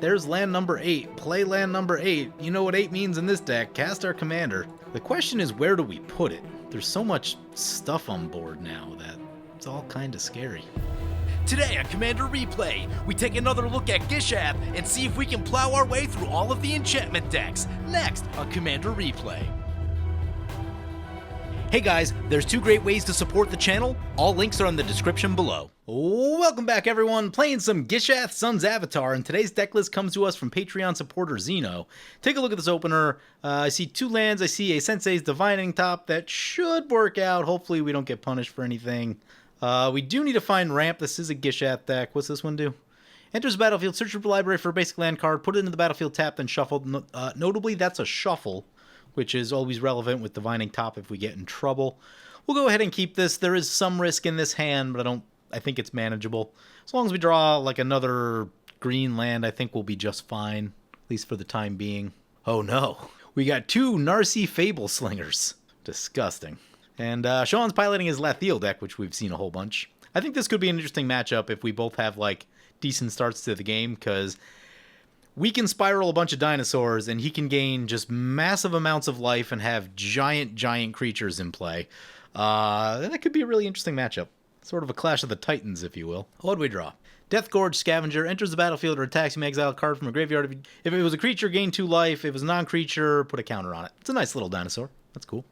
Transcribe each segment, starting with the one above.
there's land number 8. Play land number 8. You know what 8 means in this deck. Cast our commander. The question is, where do we put it? There's so much stuff on board now that it's all kind of scary. Today on Commander Replay, we take another look at Gishath and see if we can plow our way through all of the enchantment decks. Next on Commander Replay. Hey guys, there's 2 great ways to support the channel. All links are in the description below. Welcome back everyone, playing some Gishath Sun's Avatar, and today's deck list comes to us from Patreon supporter Zeno. Take a look at this opener. I see 2 lands, I see a Sensei's Divining Top that should work out. Hopefully we don't get punished for anything. We do need to find ramp. This is a Gishath deck. What's this one do? Enters the battlefield, search your library for a basic land card, put it into the battlefield tapped, then shuffled. Notably, that's a shuffle, which is always relevant with Divining Top if we get in trouble. We'll go ahead and keep this. There is some risk in this hand, but I think it's manageable. As long as we draw like another green land, I think we'll be just fine, at least for the time being. Oh no, we got 2 Narci Fable Slingers. Disgusting. And Sean's piloting his Lathiel deck, which we've seen a whole bunch. I think this could be an interesting matchup if we both have like decent starts to the game, because we can spiral a bunch of dinosaurs and he can gain just massive amounts of life and have giant creatures in play. That could be a really interesting matchup. Sort of a clash of the titans, if you will. What do we draw? Death Gorge Scavenger enters the battlefield or attacks. You may exile a card from a graveyard. If it was a creature, gain 2 life. If it was a non-creature, put a counter on it. It's a nice little dinosaur. That's cool.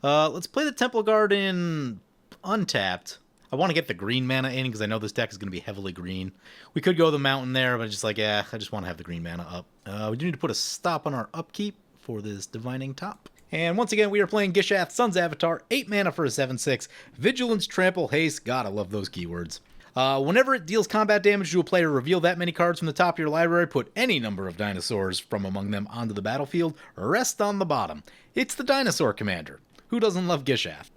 Let's play the Temple Garden untapped. I want to get the green mana in because I know this deck is going to be heavily green. We could go the mountain there, but just like, yeah, I just want to have the green mana up. We do need to put a stop on our upkeep for this Divining Top. And once again, we are playing Gishath Sun's Avatar, 8 mana for a 7/6. Vigilance, Trample, Haste. God, I love those keywords. Whenever it deals combat damage to a player, reveal that many cards from the top of your library, put any number of dinosaurs from among them onto the battlefield, rest on the bottom. It's the Dinosaur Commander. Who doesn't love Gishath?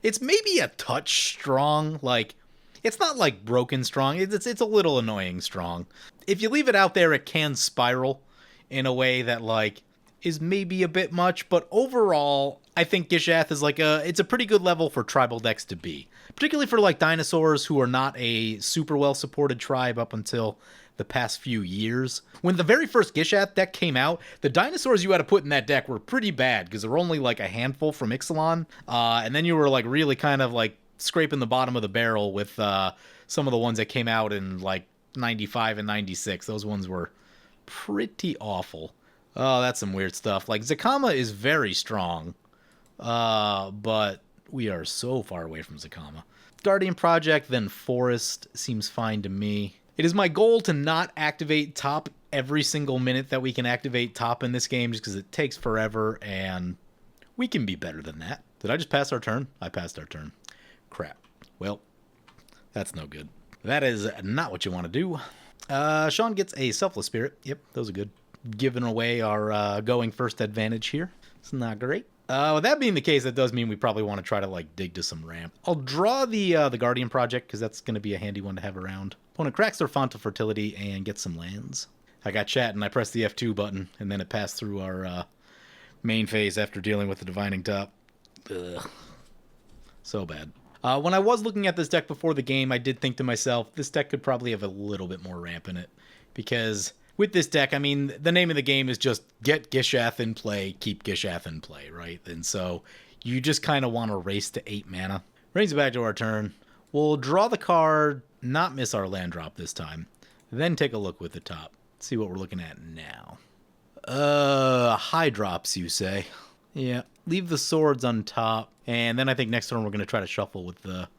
It's maybe a touch strong, like, it's not like broken strong, it's a little annoying strong. If you leave it out there, it can spiral in a way that, like, is maybe a bit much, but overall, I think Gishath is like it's a pretty good level for tribal decks to be. Particularly for, like, dinosaurs who are not a super well-supported tribe up until the past few years. When the very first Gishath deck came out, the dinosaurs you had to put in that deck were pretty bad because there were only like a handful from Ixalan, and then you were like really kind of like scraping the bottom of the barrel with some of the ones that came out in like 95 and 96. Those ones were pretty awful. Oh, that's some weird stuff. Like, Zakama is very strong, but we are so far away from Zakama. Guardian Project, then Forest seems fine to me. It is my goal to not activate top every single minute that we can activate top in this game, just because it takes forever, and we can be better than that. Did I just pass our turn? I passed our turn. Crap. Well, that's no good. That is not what you want to do. Sean gets a Selfless Spirit. Yep, those are good. Giving away our going first advantage here. It's not great. With that being the case, that does mean we probably want to try to like dig to some ramp. I'll draw the Guardian Project because that's going to be a handy one to have around. Opponent cracks their Font of Fertility and gets some lands. I got chat and I pressed the F2 button and then it passed through our main phase after dealing with the Divining Top. Ugh. So bad. When I was looking at this deck before the game, I did think to myself, this deck could probably have a little bit more ramp in it. Because with this deck, I mean, the name of the game is just get Gishath in play, keep Gishath in play, right? And so you just kind of want to race to 8 mana. Brings it back to our turn. We'll draw the card, not miss our land drop this time. Then take a look with the top. See what we're looking at now. High drops, you say? Yeah, leave the swords on top. And then I think next turn we're going to try to shuffle with the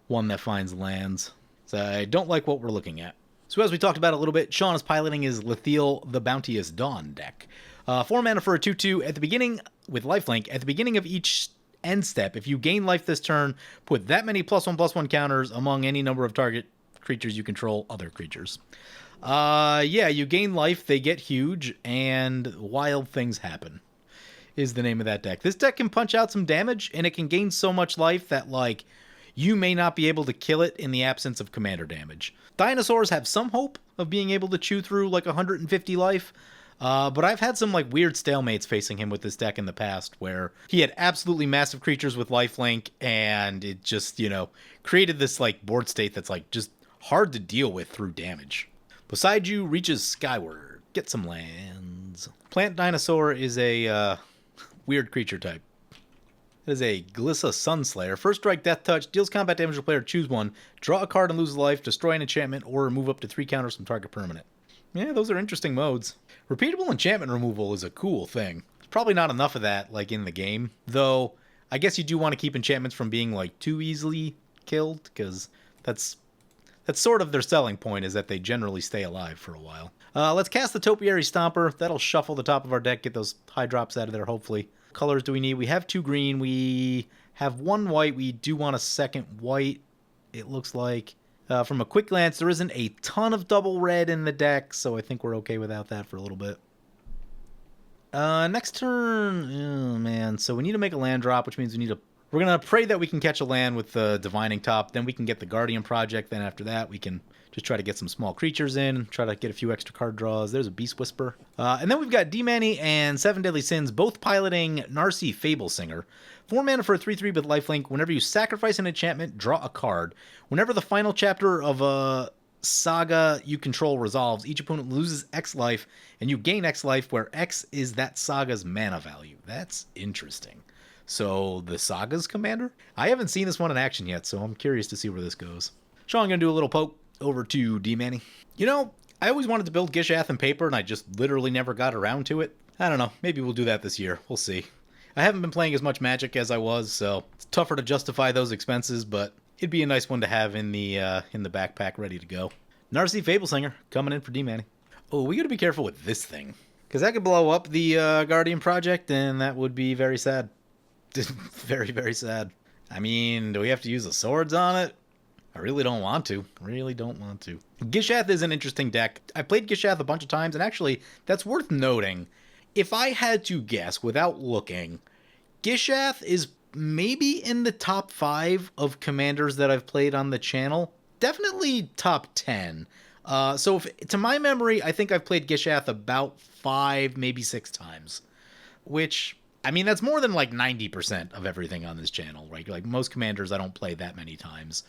one that finds lands. So I don't like what we're looking at. So as we talked about a little bit, Sean is piloting his Lathiel the Bounteous Dawn deck. 4 mana for a 2/2 at the beginning with lifelink. At the beginning of each end step, if you gain life this turn, put that many +1/+1 counters among any number of target creatures you control, other creatures. Yeah, you gain life, they get huge, and wild things happen is the name of that deck. This deck can punch out some damage, and it can gain so much life that, like, you may not be able to kill it in the absence of commander damage. Dinosaurs have some hope of being able to chew through, like, 150 life, but I've had some, like, weird stalemates facing him with this deck in the past, where he had absolutely massive creatures with lifelink, and it just, you know, created this, like, board state that's, like, just hard to deal with through damage. Beside you reaches skyward. Get some lands. Plant Dinosaur is a weird creature type. It is a Glissa Sunslayer. First strike, death touch, deals combat damage to a player, choose one, draw a card and lose life, destroy an enchantment, or remove up to 3 counters from target permanent. Yeah, those are interesting modes. Repeatable enchantment removal is a cool thing. There's probably not enough of that, like, in the game. Though, I guess you do want to keep enchantments from being, like, too easily killed, because that's sort of their selling point, is that they generally stay alive for a while. Let's cast the Topiary Stomper. That'll shuffle the top of our deck, get those high drops out of there, hopefully. Colors do we need? We have 2 green. We have 1 white. We do want a second white, it looks like. From a quick glance, there isn't a ton of double red in the deck, so I think we're okay without that for a little bit. Next turn, oh man, so we need to make a land drop, which means we're going to pray that we can catch a land with the Divining Top, then we can get the Guardian Project, then after that we can just try to get some small creatures in, try to get a few extra card draws. There's a Beast Whisper. And then we've got D-Manny and 7 Deadly Sins, both piloting Narci Fablesinger. 4 mana for a 3/3 with lifelink. Whenever you sacrifice an enchantment, draw a card. Whenever the final chapter of a saga you control resolves, each opponent loses X life, and you gain X life, where X is that saga's mana value. That's interesting. So, the Sagas commander? I haven't seen this one in action yet, so I'm curious to see where this goes. So I'm going to do a little poke over to D-Manny. You know, I always wanted to build Gishath in paper, and I just literally never got around to it. I don't know, maybe we'll do that this year. We'll see. I haven't been playing as much Magic as I was, so it's tougher to justify those expenses, but it'd be a nice one to have in the backpack ready to go. Narci Fablesinger coming in for D-Manny. Oh, we got to be careful with this thing, because that could blow up the Guardian Project, and that would be very sad. Very, very sad. I mean, do we have to use the swords on it? I really don't want to. Gishath is an interesting deck. I played Gishath a bunch of times, and actually, that's worth noting. If I had to guess without looking, Gishath is maybe in the top 5 of commanders that I've played on the channel. Definitely top 10. So to my memory, I think I've played Gishath about 5, maybe 6 times. Which, I mean, that's more than like 90% of everything on this channel, right? Like most commanders I don't play that many times.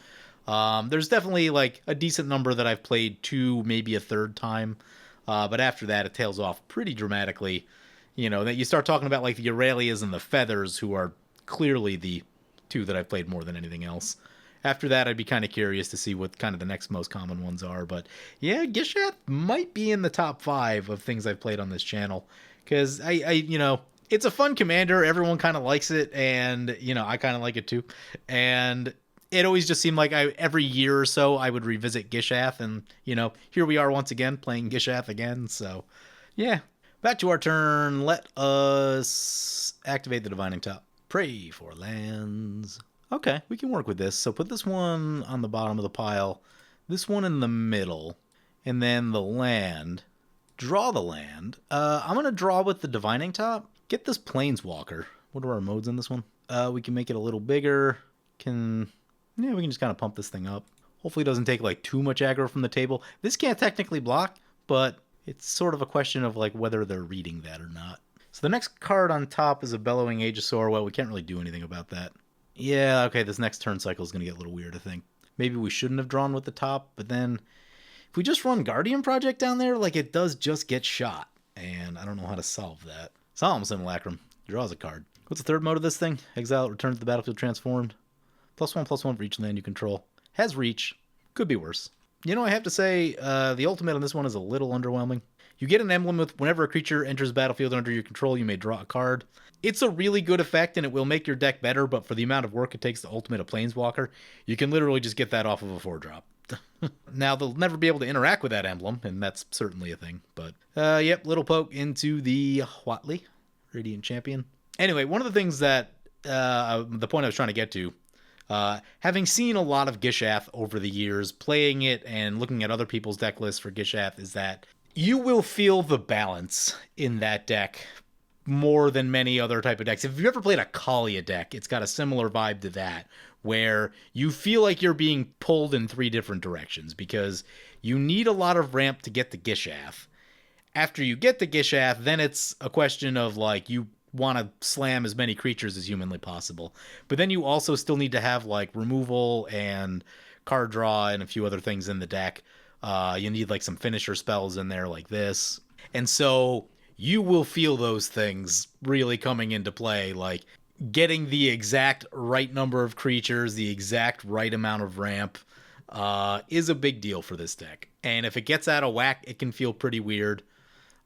There's definitely like a decent number that I've played 2, maybe a 3rd time. But after that, it tails off pretty dramatically. You know, that you start talking about like the Aurelias and the Feathers, who are clearly the 2 that I've played more than anything else. After that, I'd be kind of curious to see what kind of the next most common ones are. But yeah, Gishath might be in the top 5 of things I've played on this channel. Because you know, it's a fun commander. Everyone kind of likes it. And, you know, I kind of like it too. And it always just seemed like every year or so I would revisit Gishath. And, you know, here we are once again playing Gishath again. So, yeah. Back to our turn. Let us activate the Divining Top. Pray for lands. Okay, we can work with this. So put this one on the bottom of the pile, this one in the middle, and then the land. Draw the land. I'm going to draw with the Divining Top. Get this Planeswalker. What are our modes in this one? We can make it a little bigger. We can just kind of pump this thing up. Hopefully it doesn't take like too much aggro from the table. This can't technically block, but it's sort of a question of like whether they're reading that or not. So the next card on top is a Bellowing Aegisaur. Well, we can't really do anything about that. Yeah, okay, this next turn cycle is going to get a little weird, I think. Maybe we shouldn't have drawn with the top, but then if we just run Guardian Project down there, like it does just get shot. And I don't know how to solve that. Solemn Simulacrum. Draws a card. What's the 3rd mode of this thing? Exile it, return to the battlefield transformed. +1/+1 for each land you control. Has reach. Could be worse. You know, I have to say, the ultimate on this one is a little underwhelming. You get an emblem with whenever a creature enters the battlefield under your control, you may draw a card. It's a really good effect, and it will make your deck better, but for the amount of work it takes to ultimate a Planeswalker, you can literally just get that off of a 4-drop. Now, they'll never be able to interact with that emblem, and that's certainly a thing. But, yep, little poke into the Huatli, Radiant Champion. Anyway, one of the things that, the point I was trying to get to, having seen a lot of Gishath over the years, playing it and looking at other people's deck lists for Gishath, is that you will feel the balance in that deck more than many other type of decks. If you've ever played a Kaalia deck, it's got a similar vibe to that, where you feel like you're being pulled in 3 different directions, because you need a lot of ramp to get to Gishath. After you get to Gishath, then it's a question of, like, you want to slam as many creatures as humanly possible. But then you also still need to have, like, removal and card draw and a few other things in the deck. You need, like, some finisher spells in there like this. And so you will feel those things really coming into play, like getting the exact right number of creatures, the exact right amount of ramp, is a big deal for this deck. And if it gets out of whack, it can feel pretty weird.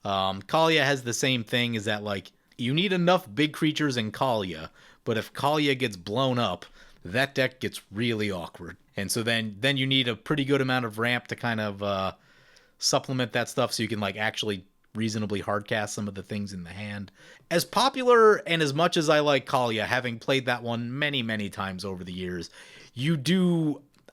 Kalia has the same thing, is that like you need enough big creatures in Kalia, but if Kalia gets blown up, that deck gets really awkward. And so then you need a pretty good amount of ramp to kind of supplement that stuff so you can like actually reasonably hardcast some of the things in the hand. As popular and as much as I like Kalia, having played that one many, many times over the years,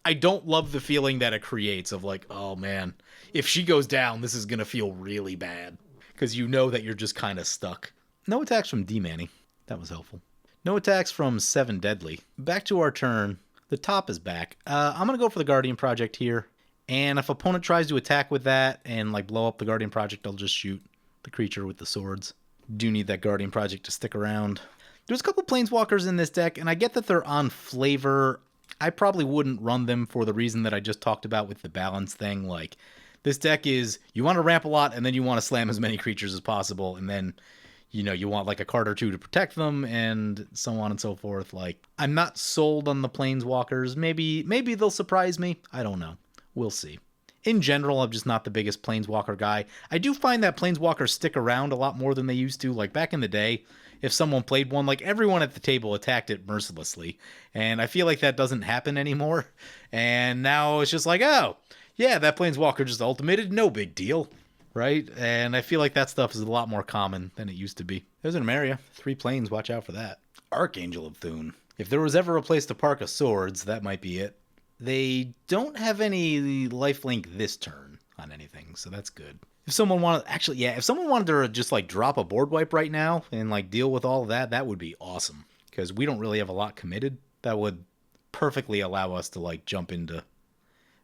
I don't love the feeling that it creates of like, oh man, if she goes down, this is going to feel really bad. Because you know that you're just kind of stuck. No attacks from D-Manny. That was helpful. No attacks from 7 Deadly. Back to our turn. The top is back. I'm going to go for the Guardian Project here. And if opponent tries to attack with that and like blow up the Guardian Project, I'll just shoot the creature with the swords. Do need that Guardian Project to stick around. There's a couple Planeswalkers in this deck, and I get that they're on flavor. I probably wouldn't run them for the reason that I just talked about with the balance thing. Like, this deck is, you want to ramp a lot, and then you want to slam as many creatures as possible, and then, you want like a card or two to protect them, and so on and so forth. Like, I'm not sold on the Planeswalkers. Maybe they'll surprise me. I don't know. We'll see. In general, I'm just not the biggest Planeswalker guy. I do find that Planeswalkers stick around a lot more than they used to. Like, back in the day, if someone played one, like, everyone at the table attacked it mercilessly. And I feel like that doesn't happen anymore. And now it's just like, oh, yeah, that Planeswalker just ultimated, no big deal, right? And I feel like that stuff is a lot more common than it used to be. There's an Emeria. 3 planes, watch out for that. Archangel of Thune. If there was ever a place to park a swords, that might be it. They don't have any lifelink this turn on anything, so that's good. If someone wanted, if someone wanted to just like drop a board wipe right now and like deal with all of that, that would be awesome. Because we don't really have a lot committed. That would perfectly allow us to like jump into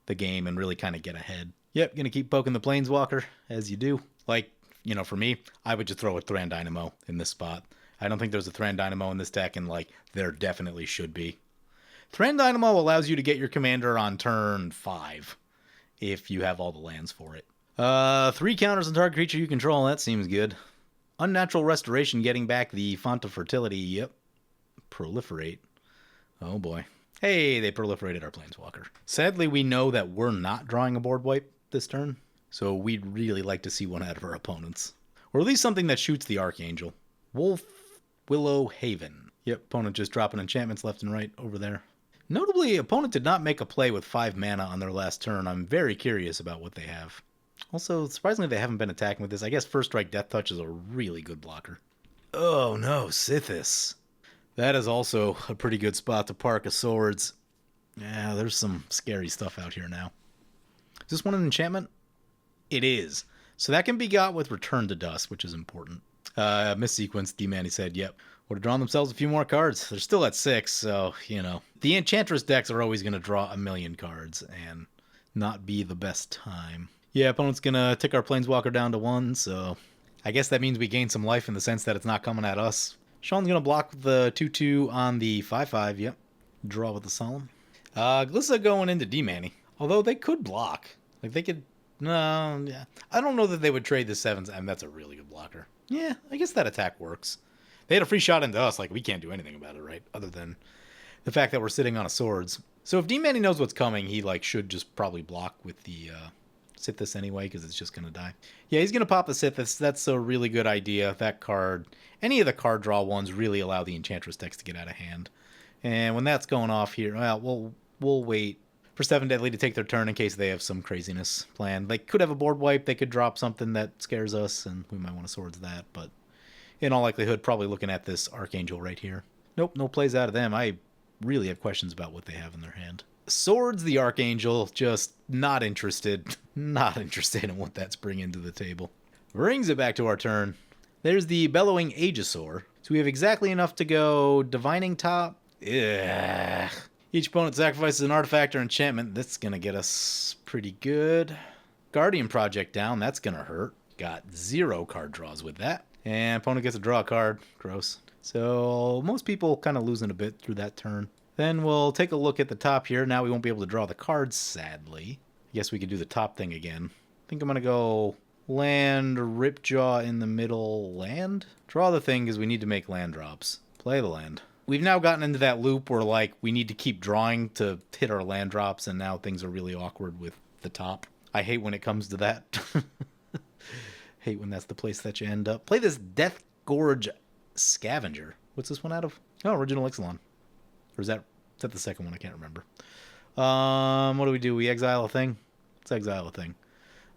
the game and really kind of get ahead. Yep, gonna keep poking the Planeswalker, as you do. Like, for me, I would just throw a Thran Dynamo in this spot. I don't think there's a Thran Dynamo in this deck, and like, there definitely should be. Thran Dynamo allows you to get your commander on turn 5, if you have all the lands for it. 3 counters on target creature you control, that seems good. Unnatural Restoration, getting back the Font of Fertility, yep. Proliferate. Oh boy. Hey, they proliferated our Planeswalker. Sadly, we know that we're not drawing a board wipe this turn, so we'd really like to see one out of our opponents. Or at least something that shoots the Archangel. Willow Haven. Yep, opponent just dropping enchantments left and right over there. Notably, opponent did not make a play with 5 mana on their last turn. I'm very curious about what they have. Also, surprisingly, they haven't been attacking with this. I guess First Strike Death Touch is a really good blocker. Oh no, Sithis. That is also a pretty good spot to park a swords. Yeah, there's some scary stuff out here now. Is this one an enchantment? It is. So that can be got with Return to Dust, which is important. Missequence, D-Manny said, yep. Would have drawn themselves a few more cards. They're still at 6, so, The Enchantress decks are always going to draw a million cards and not be the best time. Yeah, opponent's going to tick our Planeswalker down to 1, so I guess that means we gain some life in the sense that it's not coming at us. Sean's going to block the 2-2 on the 5-5, yep. Draw with the Solemn. Glissa going into D-Manny. Although they could block. Like, they could... No, yeah. I don't know that they would trade the 7s, and that's a really good blocker. Yeah, I guess that attack works. They had a free shot into us, like, we can't do anything about it, right? Other than the fact that we're sitting on a swords. So if D-Manny knows what's coming, he, like, should just probably block with the Sithis anyway, because it's just going to die. Yeah, he's going to pop the Sithis. That's a really good idea. That card, any of the card draw ones really allow the Enchantress decks to get out of hand. And when that's going off here, well, we'll wait for 7 Deadly to take their turn in case they have some craziness planned. They could have a board wipe. They could drop something that scares us, and we might want to swords that, but in all likelihood, probably looking at this Archangel right here. Nope, no plays out of them. I really have questions about what they have in their hand. Swords the Archangel, just not interested. Not interested in what that's bringing to the table. Brings it back to our turn. There's the Bellowing Aegisaur. So we have exactly enough to go Divining Top. Ugh. Each opponent sacrifices an artifact or enchantment. That's going to get us pretty good. Guardian Project down. That's going to hurt. Got 0 card draws with that. And opponent gets to draw a card. Gross. So most people kind of losing a bit through that turn. Then we'll take a look at the top here. Now we won't be able to draw the cards, sadly. I guess we could do the top thing again. I think I'm going to go Land, Ripjaw in the middle, land? Draw the thing because we need to make land drops. Play the land. We've now gotten into that loop where, like, we need to keep drawing to hit our land drops, and now things are really awkward with the top. I hate when it comes to that. Hate when that's the place that you end up. Play this Death Gorge Scavenger. What's this one out of? Oh, Original Ixalan. Or is that the second one? I can't remember. What do? We exile a thing? Let's exile a thing.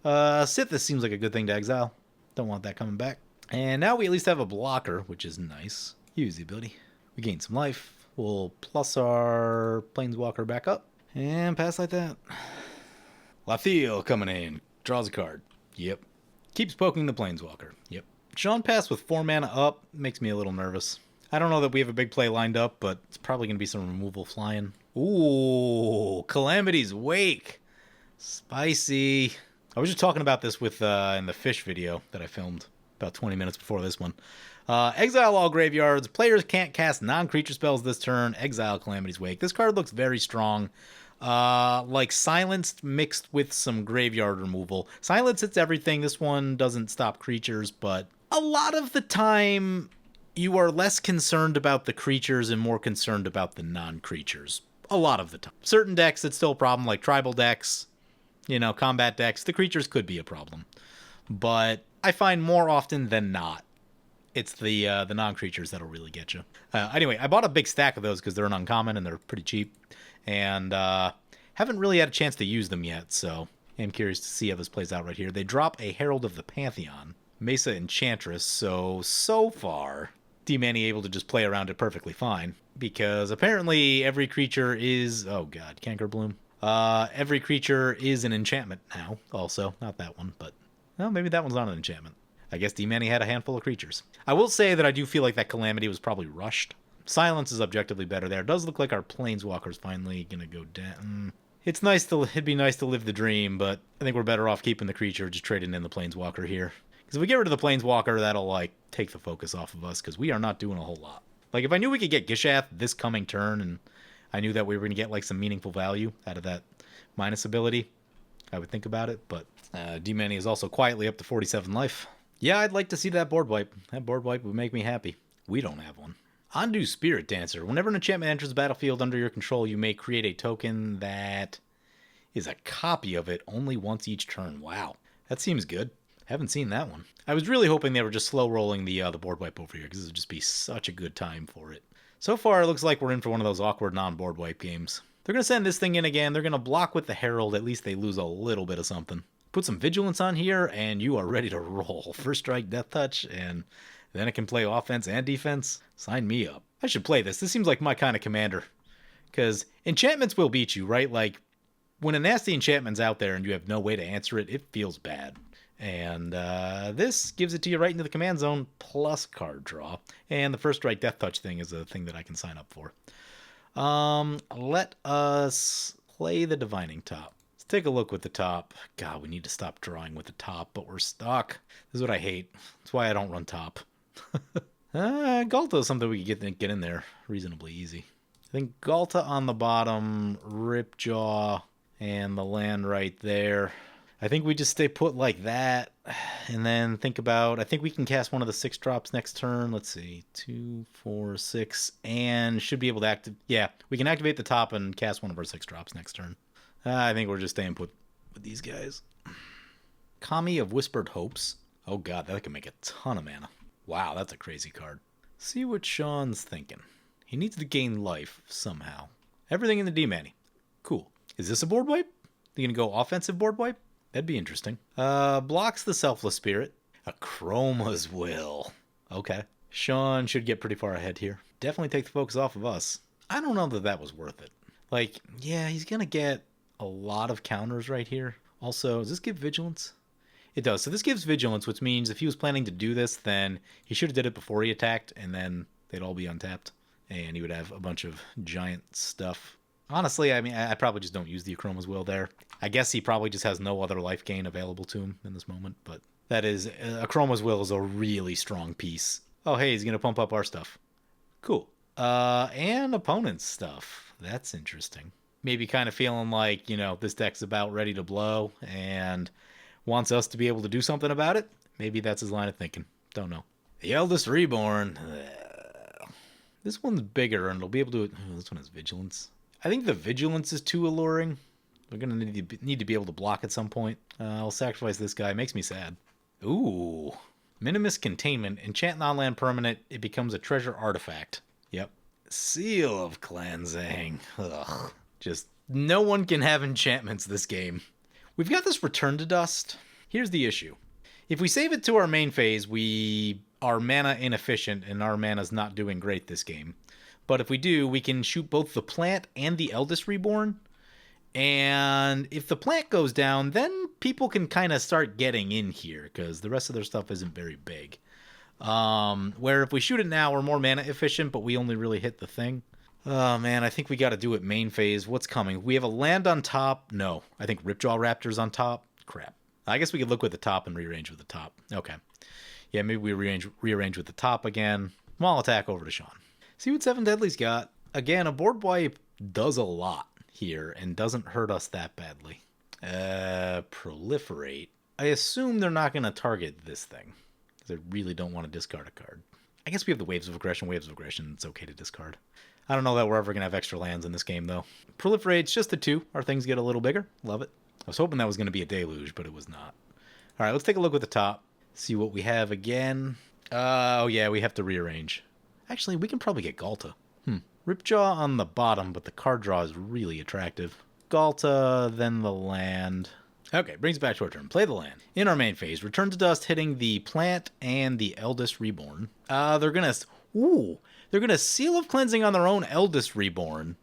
Sithis seems like a good thing to exile. Don't want that coming back. And now we at least have a blocker, which is nice. Use the ability. We gain some life. We'll plus our Planeswalker back up. And pass like that. Lathiel coming in. Draws a card. Yep. Keeps poking the Planeswalker. Yep. Sean passed with 4 mana up. Makes me a little nervous. I don't know that we have a big play lined up, but it's probably going to be some removal flying. Ooh, Calamity's Wake. Spicy. I was just talking about this with in the fish video that I filmed about 20 minutes before this one. Exile all graveyards. Players can't cast non-creature spells this turn. Exile Calamity's Wake. This card looks very strong. Like Silenced mixed with some graveyard removal. Silence hits everything. This one doesn't stop creatures, but a lot of the time you are less concerned about the creatures and more concerned about the non-creatures. A lot of the time. Certain decks, it's still a problem, like tribal decks, combat decks. The creatures could be a problem. But I find more often than not, it's the non-creatures that'll really get you. Anyway, I bought a big stack of those because they're an uncommon and they're pretty cheap. And haven't really had a chance to use them yet, so I'm curious to see how this plays out right here. They drop a Herald of the Pantheon, Mesa Enchantress, so far, D-Manny able to just play around it perfectly fine. Because apparently every creature is... Oh god, Canker Bloom. Every creature is an enchantment now, also. Not that one, but... Well, maybe that one's not an enchantment. I guess D-Manny had a handful of creatures. I will say that I do feel like that Calamity was probably rushed. Silence is objectively better there. It does look like our Planeswalker's finally gonna go down. It'd be nice to live the dream, but I think we're better off keeping the creature, just trading in the Planeswalker here. Because if we get rid of the Planeswalker, that'll, like, take the focus off of us, because we are not doing a whole lot. Like, if I knew we could get Gishath this coming turn, and I knew that we were going to get, like, some meaningful value out of that minus ability, I would think about it, but D-Manny is also quietly up to 47 life. Yeah, I'd like to see that board wipe. That board wipe would make me happy. We don't have one. Ondu Spirit Dancer. Whenever an enchantment enters the battlefield under your control, you may create a token that is a copy of it only once each turn. Wow. That seems good. Haven't seen that one. I was really hoping they were just slow rolling the board wipe over here, because this would just be such a good time for it. So far, it looks like we're in for one of those awkward non-board wipe games. They're going to send this thing in again. They're going to block with the Herald. At least they lose a little bit of something. Put some Vigilance on here, and you are ready to roll. First strike, Death Touch, and then it can play offense and defense. Sign me up. I should play this. This seems like my kind of commander. Because enchantments will beat you, right? Like, when a nasty enchantment's out there and you have no way to answer it, it feels bad. And this gives it to you right into the command zone, plus card draw. And the first strike Death Touch thing is a thing that I can sign up for. Let us play the Divining Top. Let's take a look with the top. God, we need to stop drawing with the top, but we're stuck. This is what I hate. That's why I don't run top. Galta is something we could get in there reasonably easy. I think Galta on the bottom, Ripjaw, and the land right there. I think we just stay put like that, and then think about, I think we can cast one of the 6 drops next turn. Let's see, 2, 4, 6, and should be able to yeah, we can activate the top and cast one of our 6 drops next turn. I think we're just staying put with these guys. Kami of Whispered Hopes. Oh god, that can make a ton of mana. Wow, that's a crazy card. See what Sean's thinking. He needs to gain life somehow. Everything in the D-Manny. Cool. Is this a board wipe? You gonna go offensive board wipe? That'd be interesting. Blocks the Selfless Spirit. Chroma's Will. Okay. Sean should get pretty far ahead here. Definitely take the focus off of us. I don't know that that was worth it. Like, yeah, he's gonna get a lot of counters right here. Also, does this give Vigilance? It does. So this gives Vigilance, which means if he was planning to do this, then he should have did it before he attacked, and then they'd all be untapped. And he would have a bunch of giant stuff. Honestly, I mean, I probably just don't use the Chroma's Will there. I guess he probably just has no other life gain available to him in this moment, but that is, Chroma's Will is a really strong piece. Oh, hey, he's going to pump up our stuff. Cool. And opponent's stuff. That's interesting. Maybe kind of feeling like, this deck's about ready to blow, and wants us to be able to do something about it. Maybe that's his line of thinking. Don't know. The Eldest Reborn. This one's bigger, and it'll be able to... Oh, this one has Vigilance. I think the Vigilance is too alluring. We're going to need to be able to block at some point. I'll sacrifice this guy. It makes me sad. Ooh. Minimus Containment. Enchant non-land permanent. It becomes a treasure artifact. Yep. Seal of Cleansing. Ugh. Just no one can have enchantments this game. We've got this Return to Dust. Here's the issue. If we save it to our main phase, we are mana inefficient, and our mana's not doing great this game. But if we do, we can shoot both the plant and the Eldest Reborn. And if the plant goes down, then people can kind of start getting in here, because the rest of their stuff isn't very big. Where if we shoot it now, we're more mana efficient, but we only really hit the thing. Oh, man, I think we got to do it main phase. What's coming? We have a land on top. No, I think Ripjaw Raptor's on top. Crap. I guess we could look with the top and rearrange with the top. Okay. Yeah, maybe we rearrange with the top again. Small attack over to Sean. See what Seven Deadly's got. Again, a board wipe does a lot here and doesn't hurt us that badly. Proliferate. I assume they're not going to target this thing, because I really don't want to discard a card. I guess we have the Waves of Aggression. Waves of Aggression, it's okay to discard. I don't know that we're ever going to have extra lands in this game, though. Proliferate's just a 2. Our things get a little bigger. Love it. I was hoping that was going to be a Deluge, but it was not. All right, let's take a look at the top. See what we have again. Oh, yeah, we have to rearrange. Actually, we can probably get Galta. Ripjaw on the bottom, but the card draw is really attractive. Galta, then the land. Okay, brings back to our turn. Play the land. In our main phase, Return to Dust hitting the plant and the Eldest Reborn. They're gonna Seal of Cleansing on their own Eldest Reborn,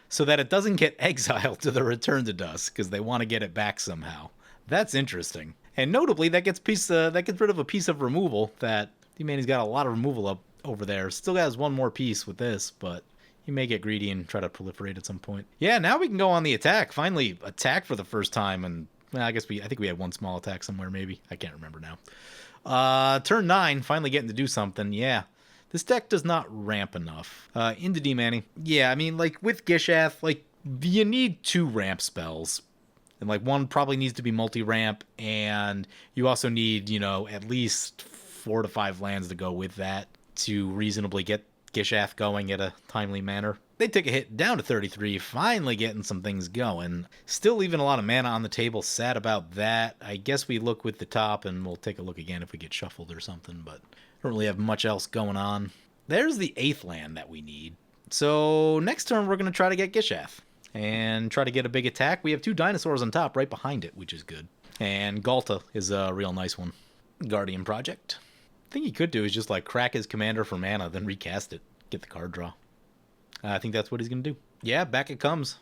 so that it doesn't get exiled to the Return to Dust, because they want to get it back somehow. That's interesting. And notably, that gets rid of a piece of removal that D-Manny's got a lot of removal up over there. Still has one more piece with this, but he may get greedy and try to proliferate at some point. Yeah, now we can go on the attack. Finally, attack for the first time, and well, I think we had one small attack somewhere, maybe. I can't remember now. Turn 9, finally getting to do something. Yeah, this deck does not ramp enough. Into D-Manny. Yeah, I mean, like, with Gishath, like, you need 2 ramp spells. And, like, one probably needs to be multi-ramp, and you also need, at least 4 to 5 lands to go with that to reasonably get Gishath going at a timely manner. They took a hit down to 33, finally getting some things going. Still leaving a lot of mana on the table, sad about that. I guess we look with the top, and we'll take a look again if we get shuffled or something, but don't really have much else going on. There's the 8th land that we need. So next turn, we're going to try to get Gishath and try to get a big attack. We have 2 dinosaurs on top right behind it, which is good. And Galta is a real nice one. Guardian Project. Thing he could do is just like crack his commander for mana, then recast it, get the card draw. I think that's what he's gonna do. Yeah, back it comes.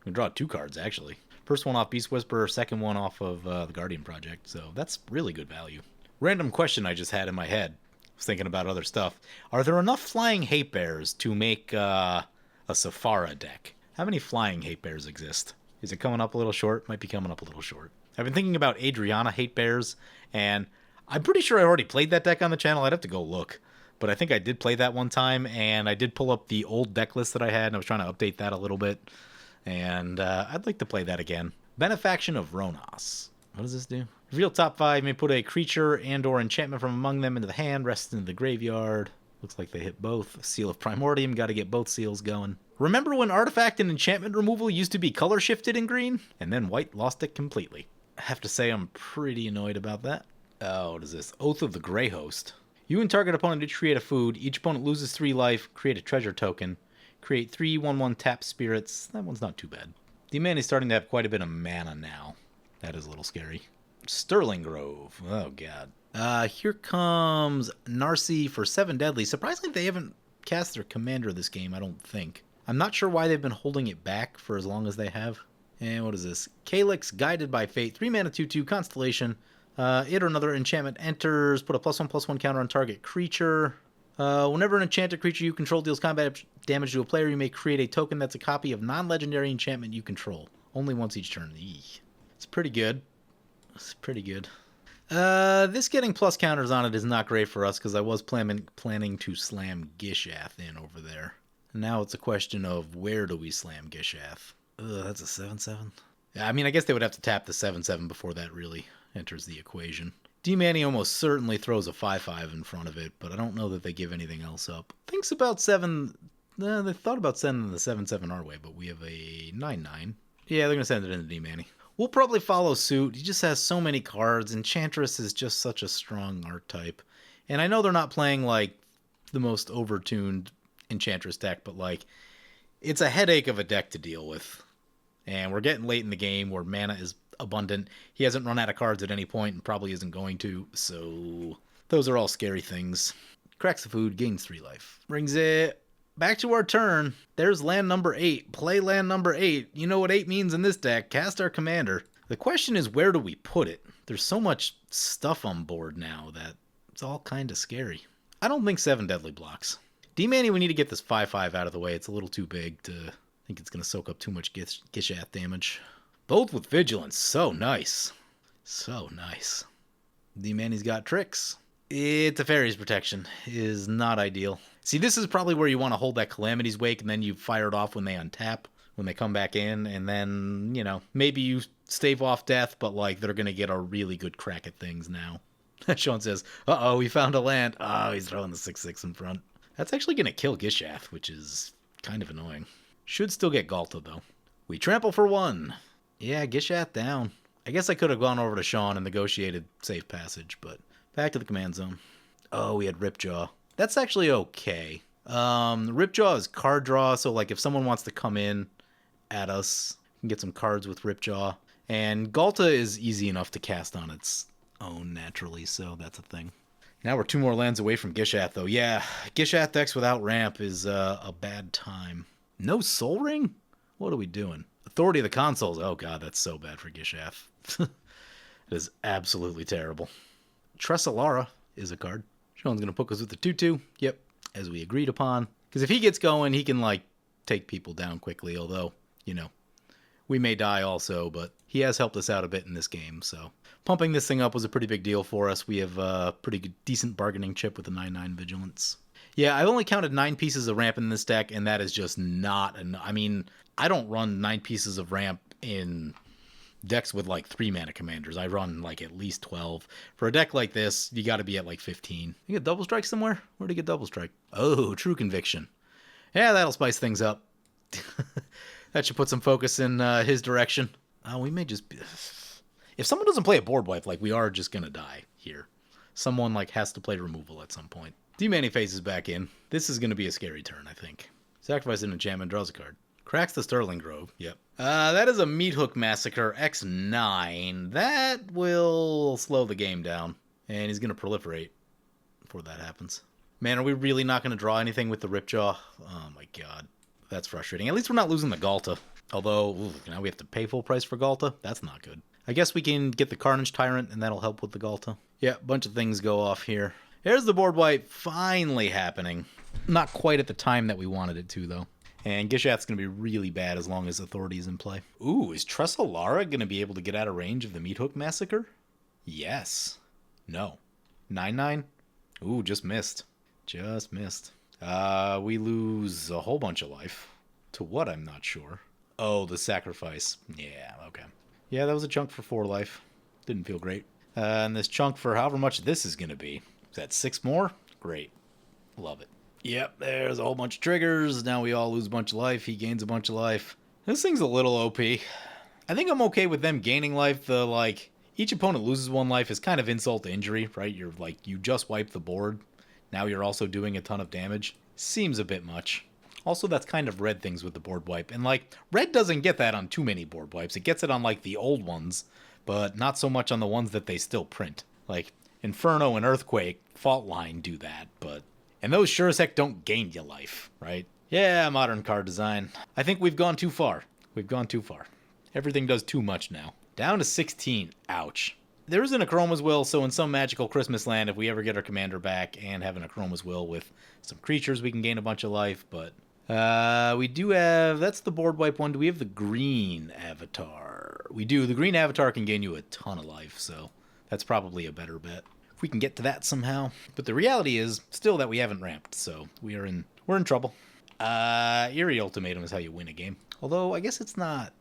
We draw 2 cards actually. First one off Beast Whisperer, second one off of the Guardian Project. So that's really good value. Random question I just had in my head. I was thinking about other stuff. Are there enough Flying Hate Bears to make a Safara deck? How many Flying Hate Bears exist? Is it coming up a little short? Might be coming up a little short. I've been thinking about Adriana Hate Bears, and I'm pretty sure I already played that deck on the channel. I'd have to go look. But I think I did play that one time, and I did pull up the old deck list that I had, and I was trying to update that a little bit. And I'd like to play that again. Benefaction of Ronas. What does this do? Reveal top 5, may put a creature and or enchantment from among them into the hand, rest into the graveyard. Looks like they hit both. Seal of Primordium, got to get both seals going. Remember when artifact and enchantment removal used to be color shifted in green? And then white lost it completely. I have to say I'm pretty annoyed about that. Oh, what is this? Oath of the Grey Host. You and target opponent each create a food. Each opponent loses 3 life. Create a treasure token. Create 3 1/1 tap spirits. That one's not too bad. The man is starting to have quite a bit of mana now. That is a little scary. Sterling Grove. Oh, God. Here comes Narci for 7 deadly. Surprisingly, they haven't cast their commander this game, I don't think. I'm not sure why they've been holding it back for as long as they have. And what is this? Calyx, Guided by Fate. 3 mana, 2/2, Constellation. It or another enchantment enters. Put a +1/+1 counter on target creature. Whenever an enchanted creature you control deals combat damage to a player, you may create a token that's a copy of non-legendary enchantment you control. Only once each turn. Eek. It's pretty good. It's pretty good. This getting plus counters on it is not great for us because I was planning to slam Gishath in over there. Now it's a question of where do we slam Gishath? Ugh, that's a 7/7. Yeah, I mean, I guess they would have to tap the 7/7 before that really enters the equation. D-Manny almost certainly throws a 5-5 in front of it, but I don't know that they give anything else up. Thinks about 7... they thought about sending the 7-7 our way, but we have a 9-9. Yeah, they're going to send it into D-Manny. We'll probably follow suit. He just has so many cards. Enchantress is just such a strong archetype. And I know they're not playing, like, the most overtuned Enchantress deck, but, like, it's a headache of a deck to deal with. And we're getting late in the game where mana is abundant. He hasn't run out of cards at any point and probably isn't going to, so those are all scary things. Cracks the food, gains 3 life. Brings it back to our turn. There's land number 8. Play land number 8. You know what 8 means in this deck. Cast our commander. The question is, where do we put it? There's so much stuff on board now that it's all kind of scary. I don't think 7 deadly blocks. D-Manny, we need to get this 5-5 out of the way. It's a little too big to... I think it's going to soak up too much Gishath damage. Both with Vigilance. So nice. So nice. D-Manny's got tricks. It's a Fairy's Protection. Is not ideal. See, this is probably where you want to hold that Calamity's Wake, and then you fire it off when they untap, when they come back in, and then, you know, maybe you stave off death, but, like, they're going to get a really good crack at things now. Sean says, uh-oh, we found a land. Oh, he's throwing the 6-6 in front. That's actually going to kill Gishath, which is kind of annoying. Should still get Galta, though. We trample for 1. Yeah, Gishath down. I guess I could have gone over to Sean and negotiated safe passage, but back to the command zone. Oh, we had Ripjaw. That's actually okay. Ripjaw is card draw, so like if someone wants to come in at us, we can get some cards with Ripjaw. And Galta is easy enough to cast on its own naturally, so that's a thing. Now we're 2 more lands away from Gishath, though. Yeah, Gishath decks without ramp is a bad time. No Soul Ring? What are we doing? Authority of the Consoles. Oh god, that's so bad for Gishath. It is absolutely terrible. Tresselara is a card. Sean's going to poke us with the 2-2. Yep, as we agreed upon. Because if he gets going, he can, like, take people down quickly. Although, you know, we may die also, but he has helped us out a bit in this game. So pumping this thing up was a pretty big deal for us. We have a pretty good, decent bargaining chip with a 9-9 Vigilance. Yeah, I've only counted 9 pieces of ramp in this deck, and that is just not enough. I mean, I don't run 9 pieces of ramp in decks with like 3 mana commanders. I run like at least 12. For a deck like this, you got to be at like 15. You get double strike somewhere? Where'd you get double strike? Oh, True Conviction. Yeah, that'll spice things up. That should put some focus in his direction. We may just be... If someone doesn't play a board wipe, like we are just gonna die here. Someone like has to play removal at some point. D-Manny phases back in. This is gonna be a scary turn, I think. Sacrifice an enchantment, draws a card. Cracks the Sterling Grove. Yep. That is a Meat Hook Massacre X9. That will slow the game down. And he's going to proliferate before that happens. Man, are we really not going to draw anything with the Ripjaw? Oh my god. That's frustrating. At least we're not losing the Galta. Although, now we have to pay full price for Galta? That's not good. I guess we can get the Carnage Tyrant, and that'll help with the Galta. Yeah, a bunch of things go off here. There's the board wipe finally happening. Not quite at the time that we wanted it to, though. And Gishath's going to be really bad as long as Authority is in play. Ooh, is Tresselara going to be able to get out of range of the Meat Hook Massacre? Yes. No. 9-9? Ooh, just missed. Just missed. We lose a whole bunch of life. To what, I'm not sure. Oh, the sacrifice. Yeah, okay. Yeah, that was a chunk for 4 life. Didn't feel great. And this chunk for however much this is going to be. Is that 6 more? Great. Love it. Yep, there's a whole bunch of triggers. Now we all lose a bunch of life. He gains a bunch of life. This thing's a little OP. I think I'm okay with them gaining life. The, like, each opponent loses 1 life is kind of insult to injury, right? You're, like, you just wiped the board. Now you're also doing a ton of damage. Seems a bit much. Also, that's kind of red things with the board wipe. And, like, red doesn't get that on too many board wipes. It gets it on, like, the old ones, but not so much on the ones that they still print. Like, Inferno and Earthquake, Fault Line do that, but... And those sure as heck don't gain you life, right? Yeah, modern card design. I think we've gone too far. We've gone too far. Everything does too much now. Down to 16. Ouch. There isn't a Chroma's Will, so in some magical Christmas land, if we ever get our commander back and having a Chroma's Will with some creatures, we can gain a bunch of life, but... we do have... That's the board wipe one. Do we have the green avatar? We do. The green avatar can gain you a ton of life, so that's probably a better bet. If we can get to that somehow. But the reality is still that we haven't ramped, so we're in trouble. Eerie Ultimatum is how you win a game. Although I guess it's not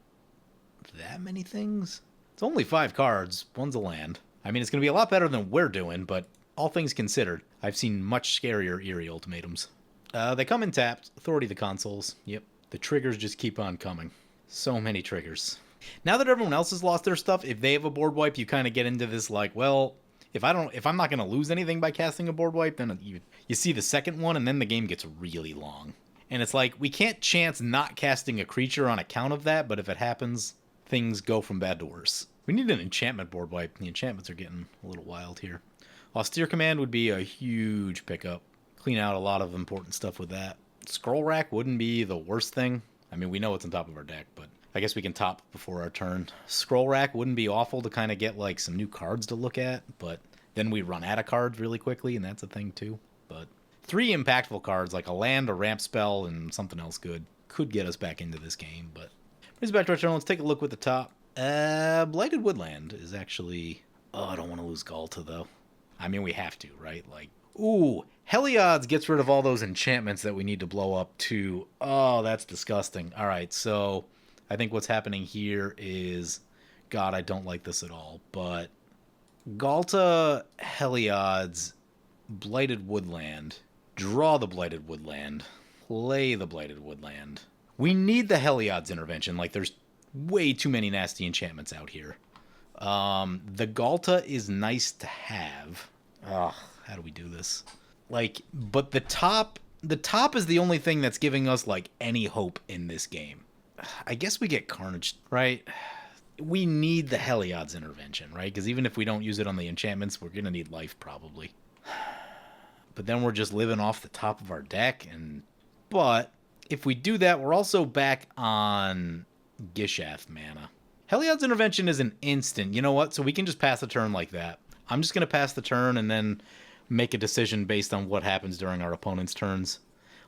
that many things. It's only 5 cards. One's a land. I mean, it's going to be a lot better than we're doing, but all things considered, I've seen much scarier Eerie ultimatums. They come in tapped. Authority the consoles. Yep. The triggers just keep on coming. So many triggers. Now that everyone else has lost their stuff, if they have a board wipe, you kind of get into this like, well, if I'm not going to lose anything by casting a board wipe, then you see the second one, and then the game gets really long. And it's like, we can't chance not casting a creature on account of that, but if it happens, things go from bad to worse. We need an enchantment board wipe. The enchantments are getting a little wild here. Austere Command would be a huge pickup. Clean out a lot of important stuff with that. Scroll Rack wouldn't be the worst thing. I mean, we know it's on top of our deck, but I guess we can top before our turn. Scroll Rack wouldn't be awful to kind of get like some new cards to look at, but then we run out of cards really quickly, and that's a thing too. But 3 impactful cards, like a land, a ramp spell, and something else good, could get us back into this game. But brings us back to our turn. Let's take a look with the top. Blighted Woodland is actually... Oh, I don't want to lose Galta, though. I mean, we have to, right? Like, ooh, Heliod's gets rid of all those enchantments that we need to blow up, too. Oh, that's disgusting. All right, so I think what's happening here is... God, I don't like this at all, but... Galta, Heliod's, Blighted Woodland. Draw the Blighted Woodland. Play the Blighted Woodland. We need the Heliod's intervention. Like, there's way too many nasty enchantments out here. The Galta is nice to have. Ugh, how do we do this? Like, but the top is the only thing that's giving us, like, any hope in this game. I guess we get Carnage, right? We need the Heliod's intervention, right? Because even if we don't use it on the enchantments, we're going to need life, probably. But then we're just living off the top of our deck. But if we do that, we're also back on Gishath mana. Heliod's intervention is an instant. You know what? So we can just pass the turn like that. I'm just going to pass the turn and then make a decision based on what happens during our opponent's turns.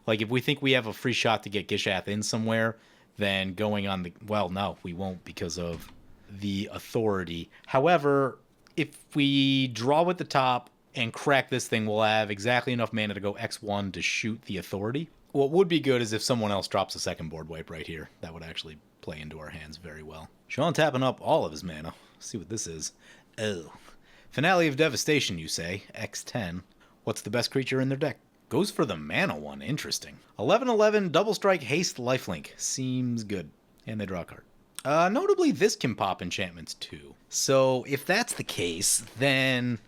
Like, if we think we have a free shot to get Gishath in somewhere, then going on the... Well, no, we won't because of the authority. However, if we draw with the top and crack this thing, we'll have exactly enough mana to go X1 to shoot the authority. What would be good is if someone else drops a second board wipe right here. That would actually play into our hands very well. Sean tapping up all of his mana. Let's see what this is. Oh. Finale of Devastation, you say. X10. What's the best creature in their deck? Goes for the mana one. Interesting. 11/11, double strike, haste, lifelink. Seems good. And they draw a card. Notably, this can pop enchantments too. So if that's the case, then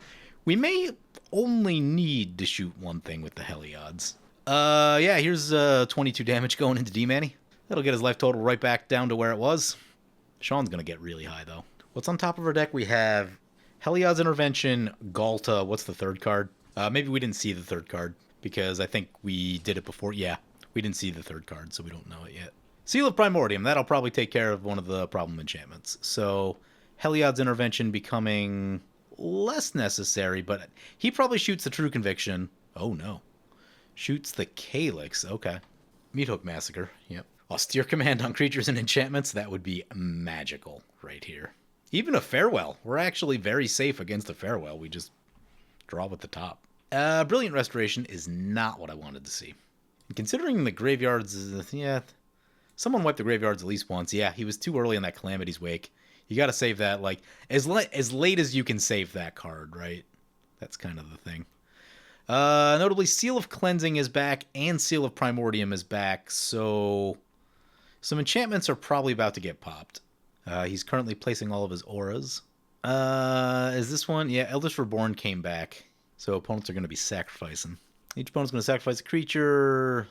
we may only need to shoot one thing with the Heliod's. Yeah, here's 22 damage going into D-Manny. That'll get his life total right back down to where it was. Sean's going to get really high, though. What's on top of our deck? We have Heliod's Intervention, Galta. What's the third card? Maybe we didn't see the third card, because I think we did it before. Yeah, we didn't see the third card, so we don't know it yet. Seal of Primordium. That'll probably take care of one of the problem enchantments. So Heliod's Intervention becoming less necessary, but he probably shoots the True Conviction. Oh, no. Shoots the Calyx. Okay. Meathook Massacre. Yep. Austere Command on creatures and enchantments. That would be magical right here. Even a Farewell. We're actually very safe against a Farewell. We just draw with the top. Brilliant Restoration is not what I wanted to see. And considering the graveyards, yeah, someone wiped the graveyards at least once. Yeah, he was too early in that Calamity's Wake. You got to save that, like, as late as you can save that card, right? That's kind of the thing. Notably, Seal of Cleansing is back, and Seal of Primordium is back, so some enchantments are probably about to get popped. He's currently placing all of his auras. Is this one? Yeah, Eldest Reborn came back, so opponents are going to be sacrificing. Each opponent's going to sacrifice a creature,